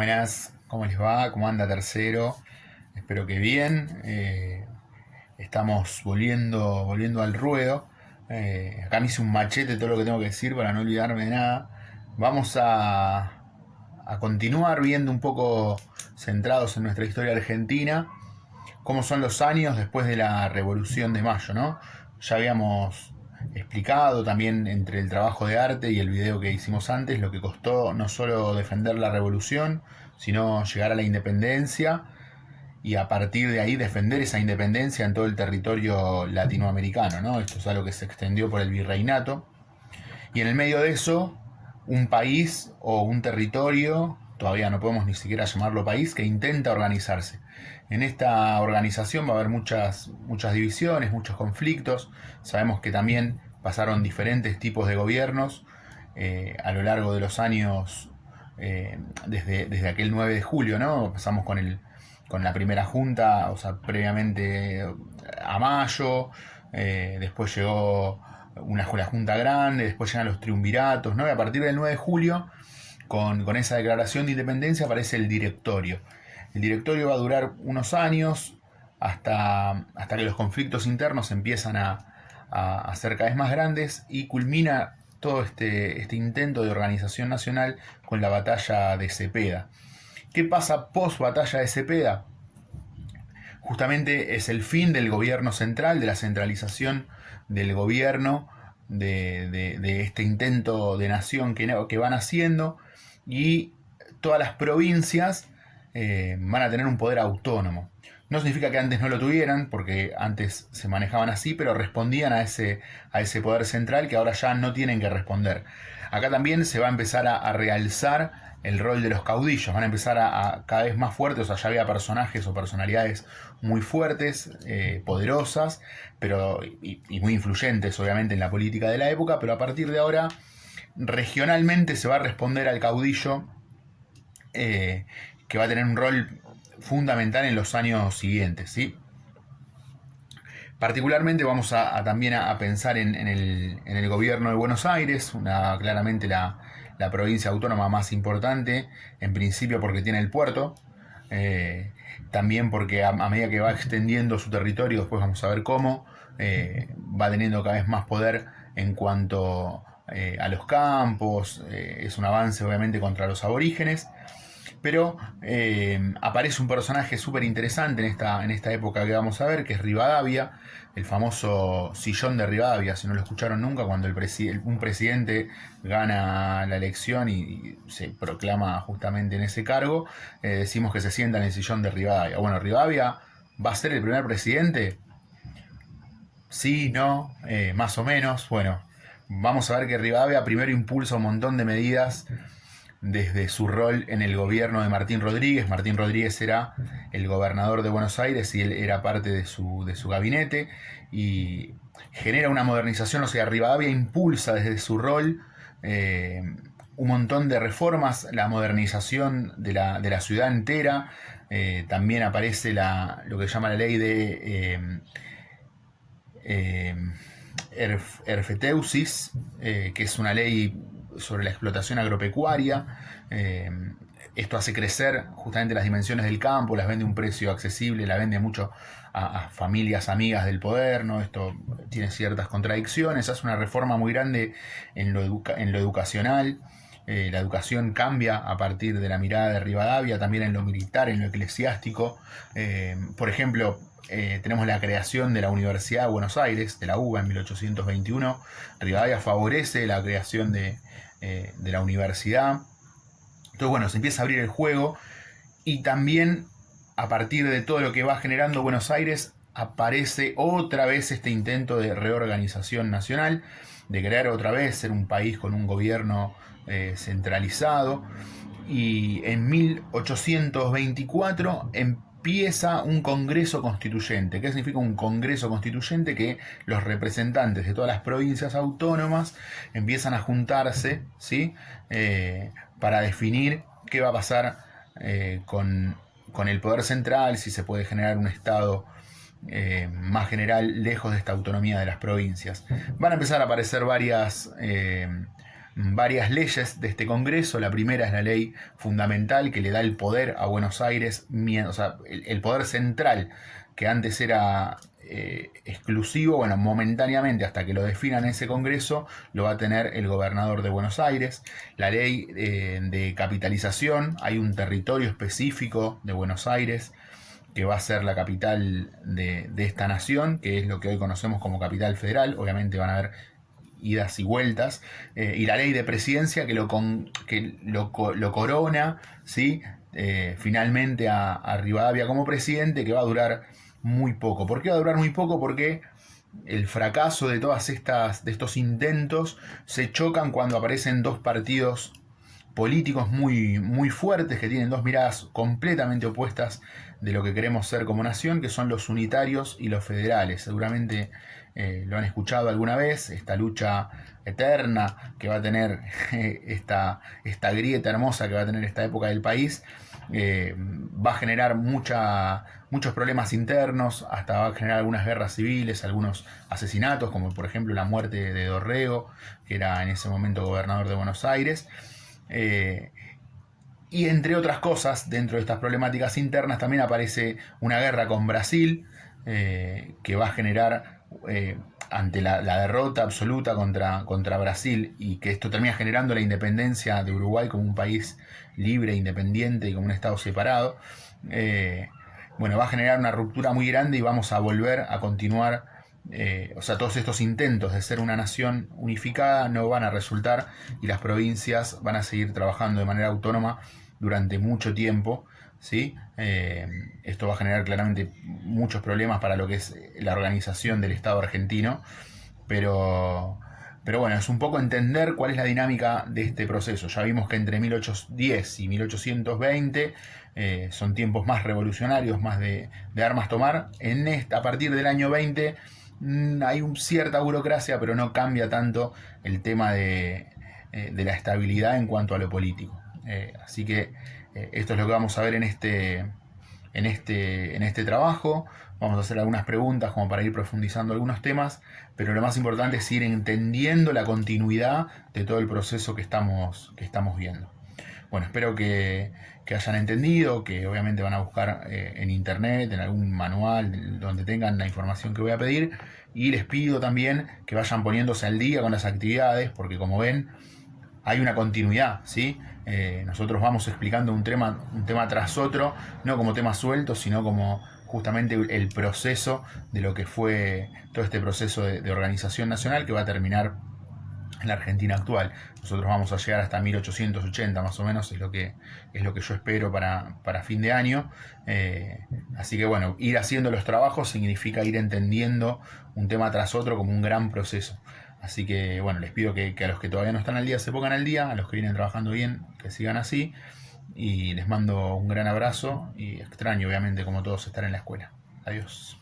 Buenas, ¿cómo les va? ¿Cómo anda tercero? Espero que bien. Estamos volviendo al ruedo. Acá me hice un machete todo lo que tengo que decir para no olvidarme de nada. Vamos a continuar viendo un poco centrados en nuestra historia argentina, cómo son los años después de la Revolución de Mayo, ¿no? Ya habíamos explicado también entre el trabajo de arte y el video que hicimos antes lo que costó no solo defender la revolución, sino llegar a la independencia y a partir de ahí defender esa independencia en todo el territorio latinoamericano, ¿no? Esto es algo que se extendió por el virreinato. Y en el medio de eso, un país o un territorio, todavía no podemos ni siquiera llamarlo país, que intenta organizarse. En esta organización va a haber muchas divisiones, muchos conflictos. Sabemos que también pasaron diferentes tipos de gobiernos a lo largo de los años, desde aquel 9 de julio, ¿no? Pasamos con la primera junta, o sea, previamente a Mayo, después llegó la junta grande, después llegan los triunviratos, ¿no? Y a partir del 9 de julio, con esa declaración de independencia, aparece el directorio. El directorio va a durar unos años hasta que los conflictos internos empiezan a ser cada vez más grandes y culmina todo este intento de organización nacional con la batalla de Cepeda. ¿Qué pasa post batalla de Cepeda? Justamente es el fin del gobierno central, de la centralización del gobierno, de este intento de nación que van haciendo, y todas las provincias van a tener un poder autónomo. No significa que antes no lo tuvieran, porque antes se manejaban así, pero respondían a ese poder central que ahora ya no tienen que responder. Acá también se va a empezar a realzar el rol de los caudillos, van a empezar a cada vez más fuertes, o sea, ya había personajes o personalidades muy fuertes, poderosas, y muy influyentes obviamente en la política de la época, pero a partir de ahora regionalmente se va a responder al caudillo, que va a tener un rol fundamental en los años siguientes, ¿sí? Particularmente vamos también a pensar en el gobierno de Buenos Aires, claramente la provincia autónoma más importante, en principio porque tiene el puerto, también porque a medida que va extendiendo su territorio, después vamos a ver cómo, va teniendo cada vez más poder en cuanto a los campos, es un avance obviamente contra los aborígenes. Pero aparece un personaje súper interesante en esta época que vamos a ver, que es Rivadavia, el famoso sillón de Rivadavia. Si no lo escucharon nunca, cuando un presidente gana la elección y se proclama justamente en ese cargo, decimos que se sienta en el sillón de Rivadavia. Bueno, Rivadavia va a ser el primer presidente. Sí, no, más o menos. Bueno, vamos a ver que Rivadavia primero impulsa un montón de medidas desde su rol en el gobierno de Martín Rodríguez. Martín Rodríguez era el gobernador de Buenos Aires y él era parte de su gabinete, y genera una modernización, o sea, Rivadavia impulsa desde su rol un montón de reformas, la modernización de la ciudad entera. También aparece lo que se llama la ley de Erfeteusis, que es una ley sobre la explotación agropecuaria. Esto hace crecer justamente las dimensiones del campo, las vende a un precio accesible, la vende mucho a familias amigas del poder, ¿no? Esto tiene ciertas contradicciones, hace una reforma muy grande en lo educacional. La educación cambia a partir de la mirada de Rivadavia, también en lo militar, en lo eclesiástico. Por ejemplo, tenemos la creación de la Universidad de Buenos Aires, de la UBA, en 1821. Rivadavia favorece la creación de la universidad. Entonces, bueno, se empieza a abrir el juego, y también a partir de todo lo que va generando Buenos Aires aparece otra vez este intento de reorganización nacional, de crear otra vez ser un país con un gobierno centralizado. Y en 1824 empieza un congreso constituyente. ¿Qué significa un congreso constituyente? Que los representantes de todas las provincias autónomas empiezan a juntarse, ¿sí? Para definir qué va a pasar con el poder central, si se puede generar un Estado más general lejos de esta autonomía de las provincias. Van a empezar a aparecer varias leyes de este Congreso. La primera es la ley fundamental que le da el poder a Buenos Aires, o sea, el poder central, que antes era exclusivo, bueno, momentáneamente hasta que lo definan en ese Congreso, lo va a tener el gobernador de Buenos Aires. La ley de capitalización, hay un territorio específico de Buenos Aires que va a ser la capital de esta nación, que es lo que hoy conocemos como capital federal. Obviamente van a haber idas y vueltas, y la ley de presidencia que lo corona, ¿sí? Finalmente a Rivadavia como presidente, que va a durar muy poco. ¿Por qué va a durar muy poco? Porque el fracaso de de estos intentos se chocan cuando aparecen dos partidos políticos muy fuertes, que tienen dos miradas completamente opuestas de lo que queremos ser como nación, que son los unitarios y los federales. Seguramente lo han escuchado alguna vez, esta lucha eterna que va a tener esta grieta hermosa que va a tener esta época del país. Va a generar muchos problemas internos, hasta va a generar algunas guerras civiles, algunos asesinatos, como por ejemplo la muerte de Dorrego, que era en ese momento gobernador de Buenos Aires. Y entre otras cosas, dentro de estas problemáticas internas también aparece una guerra con Brasil, que va a generar, ante la derrota absoluta contra Brasil, y que esto termina generando la independencia de Uruguay como un país libre, independiente y como un estado separado. Bueno, va a generar una ruptura muy grande y vamos a volver a continuar. O sea, todos estos intentos de ser una nación unificada no van a resultar, y las provincias van a seguir trabajando de manera autónoma durante mucho tiempo, ¿sí? Esto va a generar claramente muchos problemas para lo que es la organización del Estado argentino, pero bueno, es un poco entender cuál es la dinámica de este proceso. Ya vimos que entre 1810 y 1820 son tiempos más revolucionarios, más de armas tomar. A partir del año 20 hay cierta burocracia, pero no cambia tanto el tema de la estabilidad en cuanto a lo político. Así que esto es lo que vamos a ver en este trabajo. Vamos a hacer algunas preguntas como para ir profundizando algunos temas, pero lo más importante es ir entendiendo la continuidad de todo el proceso que estamos viendo. Bueno, espero que hayan entendido, que obviamente van a buscar en internet, en algún manual, donde tengan la información que voy a pedir, y les pido también que vayan poniéndose al día con las actividades, porque como ven, hay una continuidad, ¿sí? Nosotros vamos explicando un tema tras otro, no como temas sueltos, sino como justamente el proceso de lo que fue todo este proceso de organización nacional que va a terminar en la Argentina actual. Nosotros vamos a llegar hasta 1880 más o menos, es lo que yo espero para fin de año. Así que bueno, ir haciendo los trabajos significa ir entendiendo un tema tras otro como un gran proceso. Así que bueno, les pido que a los que todavía no están al día se pongan al día, a los que vienen trabajando bien que sigan así, y les mando un gran abrazo, y extraño obviamente como todos estar en la escuela. Adiós.